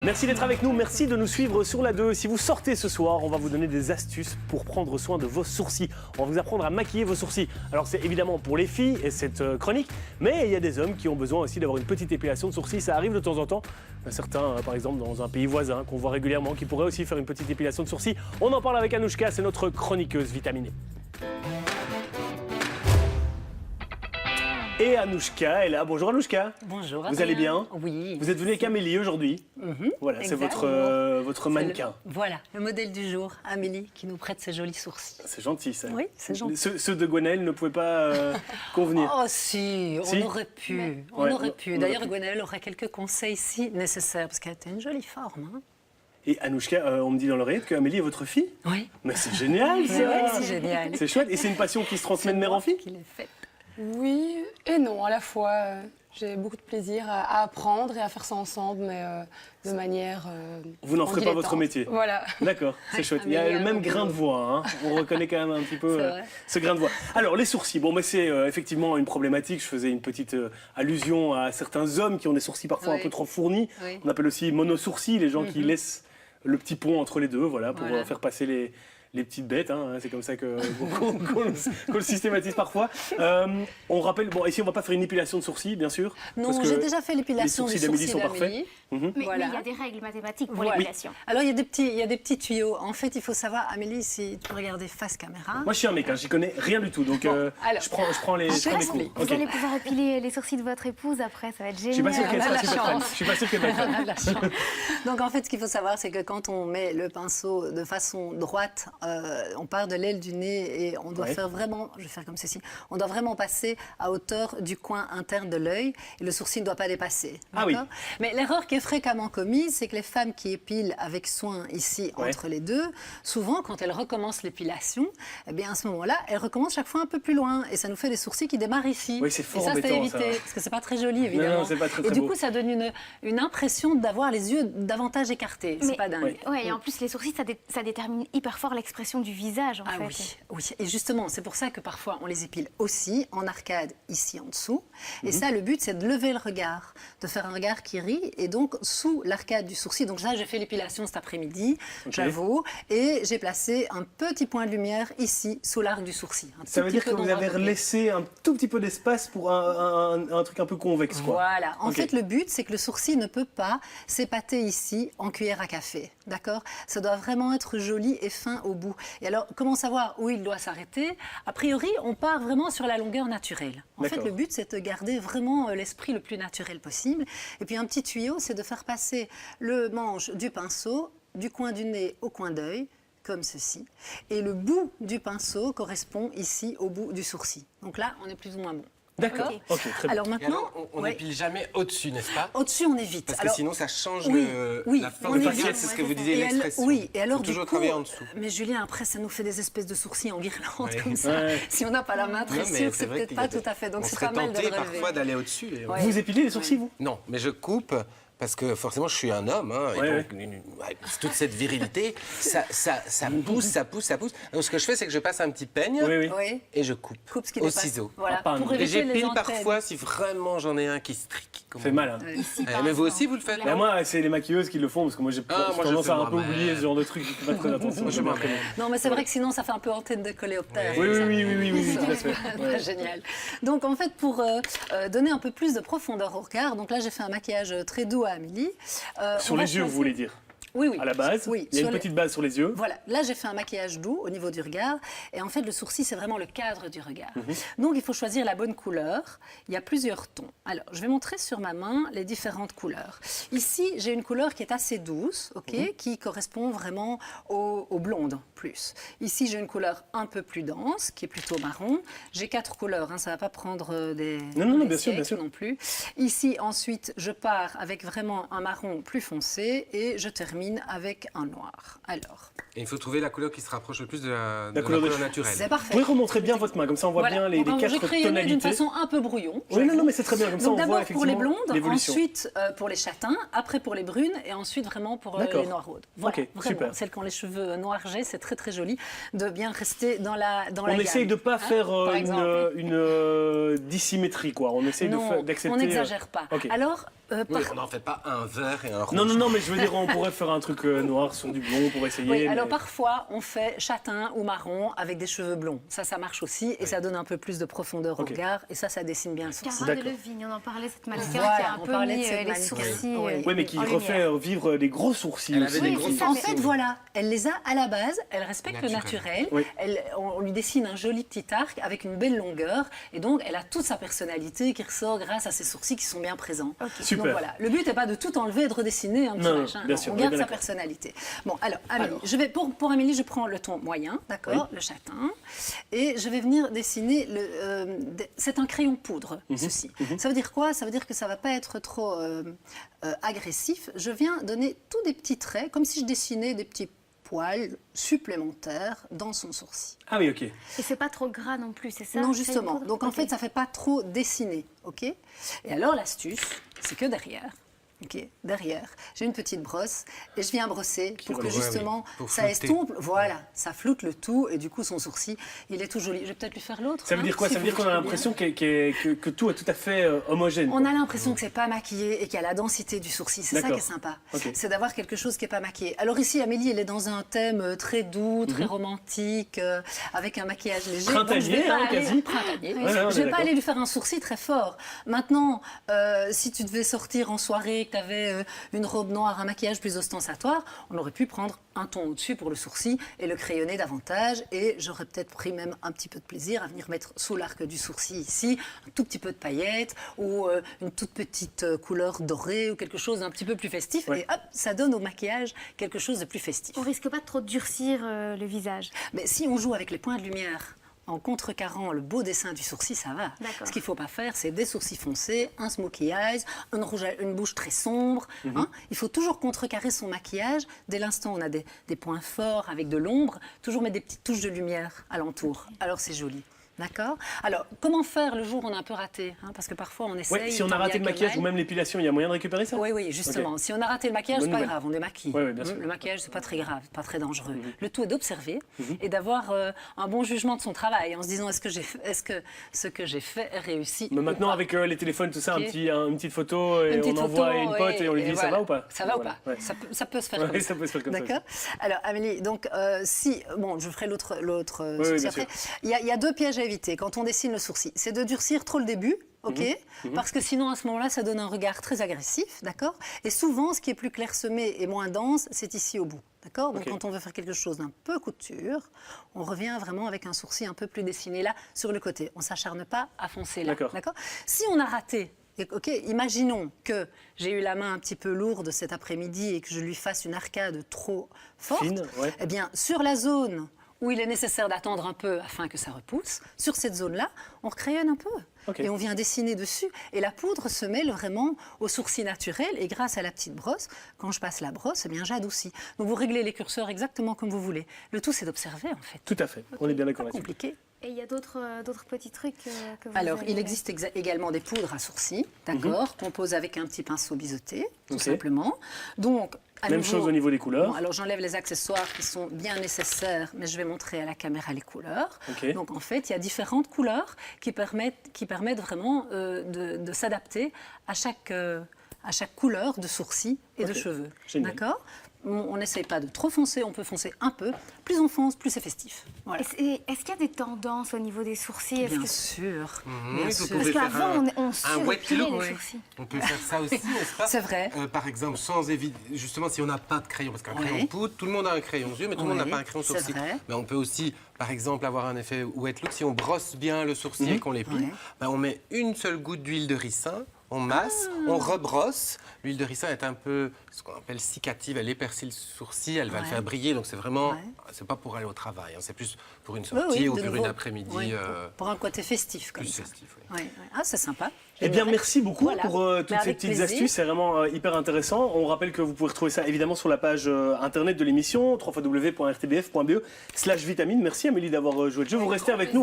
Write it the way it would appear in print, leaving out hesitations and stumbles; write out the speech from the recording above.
Merci d'être avec nous, merci de nous suivre sur la 2. Si vous sortez ce soir, on va vous donner des astuces pour prendre soin de vos sourcils. On va vous apprendre à maquiller vos sourcils. Alors c'est évidemment pour les filles et cette chronique, mais il y a des hommes qui ont besoin aussi d'avoir une petite épilation de sourcils. Ça arrive de temps en temps. Certains, par exemple, dans un pays voisin qu'on voit régulièrement, qui pourraient aussi faire une petite épilation de sourcils. On en parle avec Anouchka, c'est notre chroniqueuse vitaminée. Et Anouchka est là. Bonjour Anouchka. Bonjour. Vous allez bien? Oui. Vous êtes venue avec Amélie aujourd'hui. Voilà, c'est votre mannequin. Voilà, le modèle du jour, Amélie, qui nous prête ses jolis sourcils. C'est gentil ça. Oui, c'est gentil. Ceux de Gwenaëlle ne pouvaient pas convenir. Oh si, on aurait pu. On aurait pu. D'ailleurs, Gwenaëlle aurait quelques conseils si nécessaires, parce qu'elle a une jolie forme. Hein. Et Anouchka, on me dit dans l'oreillette qu'Amélie est votre fille? Oui. Mais c'est génial ça. Oui, c'est génial. C'est chouette. Et c'est une passion qui se transmet de mère en fille? Qu'il est fait. Oui et non, à la fois. J'ai beaucoup de plaisir à apprendre et à faire ça ensemble, mais de manière. Vous n'en ferez pas votre métier. Voilà. D'accord, c'est chouette. Il y a le même grain de voix. Hein. On reconnaît quand même un petit peu ce grain de voix. Alors, les sourcils. Bon, mais c'est effectivement une problématique. Je faisais une petite allusion à certains hommes qui ont des sourcils parfois un peu trop fournis. Oui. On appelle aussi monosourcils, les gens qui laissent le petit pont entre les deux, voilà, pour faire passer les petites bêtes, hein, c'est comme ça qu'on le systématise parfois. On rappelle, bon, ici on ne va pas faire une épilation de sourcils, bien sûr. Non, j'ai déjà fait l'épilation des sourcils d'Amélie sont parfaits. Mais Voilà. il y a des règles mathématiques pour l'épilation. Alors, il y a des petits tuyaux. En fait, il faut savoir, Amélie, si tu peux regarder face caméra. Moi je suis un mec, hein, j'y connais rien du tout, donc alors, je prends les cours. Vous allez pouvoir épiler les sourcils de votre épouse après, ça va être Je suis pas sûr génial. qu'elle soit super fan. Je suis pas sûr qu'elle va être fan. On a la chance. Donc en fait, ce qu'il faut savoir, c'est que quand on met le pinceau de façon droite, on part de l'aile du nez et on doit faire vraiment, je vais faire comme ceci, on doit vraiment passer à hauteur du coin interne de l'œil et le sourcil ne doit pas dépasser. Ah oui. Mais l'erreur qui est fréquemment commise, c'est que les femmes qui épilent avec soin ici entre les deux, souvent quand elles recommencent l'épilation, eh bien à ce moment-là, elles recommencent chaque fois un peu plus loin et ça nous fait des sourcils qui démarrent ici. Oui, c'est fort et ça, c'est embêtant, évité ça. parce que c'est pas très joli évidemment. Non, c'est pas très, et très du beau. coup, ça donne une impression d'avoir les yeux davantage écartés. C'est Mais- pas dingue. Ouais, et en plus, les sourcils, ça détermine hyper fort l'expression du visage, en Ah fait. oui, oui. Et justement, c'est pour ça que parfois on les épile aussi en arcade, ici en dessous. Et ça, le but, c'est de lever le regard, de faire un regard qui rit, et donc sous l'arcade du sourcil. Donc ça, j'ai fait l'épilation cet après-midi, j'avoue, et j'ai placé un petit point de lumière ici, sous l'arc du sourcil. Ça veut dire que vous avez laissé un tout petit peu d'espace pour un truc un peu convexe, quoi. Voilà. En fait, le but, c'est que le sourcil ne peut pas s'épater ici en cuillère à café. D'accord? Ça doit vraiment être joli et fin au bout. Et alors, comment savoir où il doit s'arrêter? A priori, on part vraiment sur la longueur naturelle. En fait, le but, c'est de garder vraiment l'esprit le plus naturel possible. Et puis, un petit tuyau, c'est de faire passer le manche du pinceau du coin du nez au coin d'œil, comme ceci. Et le bout du pinceau correspond ici au bout du sourcil. Donc là, on est plus ou moins bon. D'accord. Ok, très bien. Alors Et maintenant, alors, on n'épile jamais au-dessus, n'est-ce pas? au-dessus, on évite. Parce que Alors, sinon, ça change oui, la on forme de évite. faciès, c'est ce que vous disiez, Et l'expression. oui, et alors Faut du toujours coup, travailler en dessous. mais Julien, après, ça nous fait des espèces de sourcils en guirlande Ouais. comme ça. Ouais. Si on n'a pas la main très Non, mais sûre, c'est vrai peut-être qu'il y a pas des- tout à fait. Donc on c'est serait pas mal de tenté le relever. parfois d'aller au-dessus. Et Ouais. Vous épilez les sourcils, vous? Non, mais je coupe parce que forcément je suis un homme, hein, et Ouais, donc toute cette virilité, ça pousse. Donc ce que je fais, c'est que je passe un petit peigne Oui. Oui. et je coupe, Coupe ce qui au dépasse. ciseau. Voilà, Ah, pour Et éviter les j'épile antennes. parfois si vraiment j'en ai un qui strique. Ça fait mal, hein. Ici, Ouais, par mais vous exemple. aussi, vous le faites? Bah, moi, c'est les maquilleuses qui le font, parce que moi, j'ai Ah, moi, je tendance fais à un peu moi-même. oublier ce genre de truc. Je fais pas très attention. Moi, je me m'en reconnais. Non, mais c'est vrai que sinon, ça fait un peu antenne de coléoptère. Oui, comme ça. oui, tout à fait. Ouais. Génial. Donc en fait, pour donner un peu plus de profondeur au regard, donc là j'ai fait un maquillage très doux à Amélie. Sur On va les yeux, vous choisir- voulez dire? Oui, oui. À la base, Oui, il y a sur une les- petite base sur les yeux. Voilà, là j'ai fait un maquillage doux au niveau du regard et en fait le sourcil c'est vraiment le cadre du regard. Mhm. Donc il faut choisir la bonne couleur, il y a plusieurs tons. Alors je vais montrer sur ma main les différentes couleurs. Ici j'ai une couleur qui est assez douce, ok, Mhm. qui correspond vraiment au blonde plus. Ici j'ai une couleur un peu plus dense qui est plutôt marron. J'ai 4 couleurs, hein, ça ne va pas prendre des Non, des bien sûr, bien siècles sûr. non plus. Ici ensuite je pars avec vraiment un marron plus foncé et je termine avec un noir. Alors, Et il faut trouver la couleur qui se rapproche le plus de la couleur de couleur cheveux. naturelle. c'est Vous parfait. pouvez remontrer bien votre main, comme ça on voit Voilà. bien les Donc, quatre j'ai crayonné d'une tonalités. façon un peu brouillon. Oui, j'avoue. mais c'est très bien, comme ça Donc on voit d'abord pour les effectivement blondes, l'évolution. ensuite pour les châtains, après pour les brunes et ensuite vraiment pour D'accord. les noirs-raudes. Voilà, Ok, vraiment. super. Celles qui ont les cheveux noirs-jais, c'est très très joli de bien rester dans la On gamme. essaye de ne pas faire par exemple. une dissymétrie, quoi. On essaye Non, d'accepter. on n'exagère pas. Ok. Alors, Oui, on n'en fait pas un vert et un rouge. Non, mais je veux dire, on pourrait faire un truc noir sur du blond pour essayer. Oui, mais- alors parfois, on fait châtain ou marron avec des cheveux blonds. Ça marche aussi et ça donne un peu plus de profondeur au Ok. regard et ça dessine bien le sourcil. Cara D'accord. Delevingne, on en parlait, cette mannequin Voilà, qui a un on peu parlait de mis cette les mannequin. sourcils Oui. Oui, mais qui en refait lumière. vivre des gros sourcils Elle aussi. avait des gros c'est ça, En sourcils. fait, voilà, elle les a à la base, elle respecte le naturel, Oui. on lui dessine un joli petit arc avec une belle longueur et donc elle a toute sa personnalité qui ressort grâce à ses sourcils qui sont bien présents. Super. Donc voilà, le but n'est pas de tout enlever et de redessiner un petit Non, machin. bien Non, sûr, on on est garde bien sa d'accord. personnalité. Bon, alors, Amélie, je vais, pour Amélie, je prends le ton moyen, d'accord, le châtain, et je vais venir dessiner, c'est un crayon poudre, ceci. Ça veut dire quoi? Ça veut dire que ça ne va pas être trop agressif. Je viens donner tous des petits traits, comme si je dessinais des petits poils supplémentaires dans son sourcil. Ah oui, ok. Et c'est pas trop gras non plus, c'est ça? Non, C'est justement. une poudre. Donc en Ok. fait, ça ne fait pas trop dessiner, ok? Et alors l'astuce, c'est que derrière, ok, derrière, j'ai une petite brosse et je viens brosser pour que Ouais, justement oui, pour ça flouter. estompe, voilà, ça floute le tout et du coup son sourcil, il est tout joli. Je vais peut-être lui faire l'autre. Ça veut hein, dire quoi? si Ça veut vous dire qu'on a voulez bien. l'impression que tout est tout à fait homogène. On quoi. a l'impression que c'est pas maquillé et qu'il y a la densité du sourcil. C'est ça qui D'accord. est sympa. Ok. C'est d'avoir quelque chose qui est pas maquillé. Alors ici, Amélie, elle est dans un thème très doux, très romantique, avec un maquillage léger. Printanier, Donc, je vais pas hein, aller- quasi. Printanier. Ouais, ouais, on est Je vais pas d'accord. aller lui faire un sourcil très fort. Maintenant, si tu devais sortir en soirée, que tu avais une robe noire, un maquillage plus ostentatoire, on aurait pu prendre un ton au-dessus pour le sourcil et le crayonner davantage. Et j'aurais peut-être pris même un petit peu de plaisir à venir mettre sous l'arc du sourcil ici un tout petit peu de paillettes ou une toute petite couleur dorée ou quelque chose d'un petit peu plus festif. Ouais. Et hop, ça donne au maquillage quelque chose de plus festif. On risque pas de trop durcir le visage. Mais si on joue avec les points de lumière en contrecarrant le beau dessin du sourcil, ça va. D'accord. Ce qu'il ne faut pas faire, c'est des sourcils foncés, un smoky eyes, une bouche très sombre. Hein. Il faut toujours contrecarrer son maquillage. Dès l'instant où on a des points forts avec de l'ombre, toujours mettre des petites touches de lumière alentour. Alors c'est joli. D'accord. Alors, comment faire le jour où on a un peu raté, hein, parce que parfois on essaye. Ouais, si on a tant raté bien le que maquillage mal. ou même l'épilation, il y a moyen de récupérer ça? Oui, oui, justement. Ok. Si on a raté le maquillage, Bonne c'est pas nouvelle. grave, on démaquille. Oui, oui, bien sûr. Le maquillage, c'est pas très grave, pas très dangereux. Le tout est d'observer et d'avoir un bon jugement de son travail en se disant est-ce que ce que j'ai fait est réussi Mais ou maintenant, pas. avec les téléphones, tout ça, Ok. une petite photo et Une on petite envoie photo, à une pote et on lui dit ça voilà. va ou pas? Ça va Voilà, ou pas ouais. ça peut se faire Ouais, comme ça peut se faire comme ça D'accord. Alors, Amélie, donc si... Bon, je ferai l'autre oui, sourcil bien après. sûr. Il y a deux pièges à éviter quand on dessine le sourcil. C'est de durcir trop le début, ok? Parce que sinon, à ce moment-là, ça donne un regard très agressif, d'accord? Et souvent, ce qui est plus clairsemé et moins dense, c'est ici au bout, d'accord? Donc, Ok. quand on veut faire quelque chose d'un peu couture, on revient vraiment avec un sourcil un peu plus dessiné là, sur le côté. On ne s'acharne pas à foncer là, D'accord. d'accord? Si on a raté... Ok, imaginons que j'ai eu la main un petit peu lourde cet après-midi et que je lui fasse une arcade trop forte. Fine, ouais. Eh bien, sur la zone où il est nécessaire d'attendre un peu afin que ça repousse, sur cette zone-là, on recrayonne un peu. Ok. Et on vient dessiner dessus. Et la poudre se mêle vraiment au sourcil naturel. Et grâce à la petite brosse, quand je passe la brosse, eh bien, j'adoucis. Donc vous réglez les curseurs exactement comme vous voulez. Le tout, c'est d'observer, en fait. Tout à fait, on est bien d'accord Pas là-dessus. compliqué. Et il y a d'autres petits trucs que vous Alors, avez- il existe également des poudres à sourcils, d'accord, qu'on pose avec un petit pinceau biseauté, tout Ok. simplement. Donc, à Même nouveau- chose au niveau des couleurs. Bon, alors, j'enlève les accessoires qui sont bien nécessaires, mais je vais montrer à la caméra les couleurs. Ok. Donc, en fait, il y a différentes couleurs qui permettent vraiment de s'adapter à chaque couleur de sourcils et de Ok. cheveux. Génial. D'accord. On n'essaye pas de trop foncer, on peut foncer un peu. Plus on fonce, plus c'est festif. Voilà. Est-ce qu'il y a des tendances au niveau des sourcils? Est-ce Bien que- sûr. Oui, Bien vous sûr. pouvez Parce faire qu'avant, on un wet surépilait look. les oui. sourcils. On peut faire ça aussi, n'est-ce pas? C'est vrai. Par exemple, sans éviter, justement, si on n'a pas de crayon, parce qu'un Ouais. crayon poudre, tout le monde a un crayon yeux, mais tout le monde n'a Ouais, pas un crayon c'est sourcil. vrai. Mais on peut aussi, par exemple, avoir un effet wet look. Si on brosse bien le sourcil et qu'on l'épile, Ouais. ben, on met une seule goutte d'huile de ricin, on masse, on rebrosse. L'huile de ricin est un peu ce qu'on appelle cicative, elle épaissit le sourcil, elle va le Ouais. faire briller. Donc c'est vraiment, Ouais. c'est pas pour aller au travail, hein, c'est plus pour une Oui, sortie oui, ou de pour nouveau. une après-midi Oui, pour un côté festif comme plus ça. festif. Oui. Ouais, ouais. Ah, c'est sympa. Eh bien, J'aimerais- merci beaucoup Voilà. pour toutes Mais ces avec petites plaisir. astuces. C'est vraiment hyper intéressant. On rappelle que vous pouvez retrouver ça évidemment sur la page internet de l'émission www.rtbf.be/vitamine. Merci Amélie d'avoir joué le jeu. Vous restez avec nous.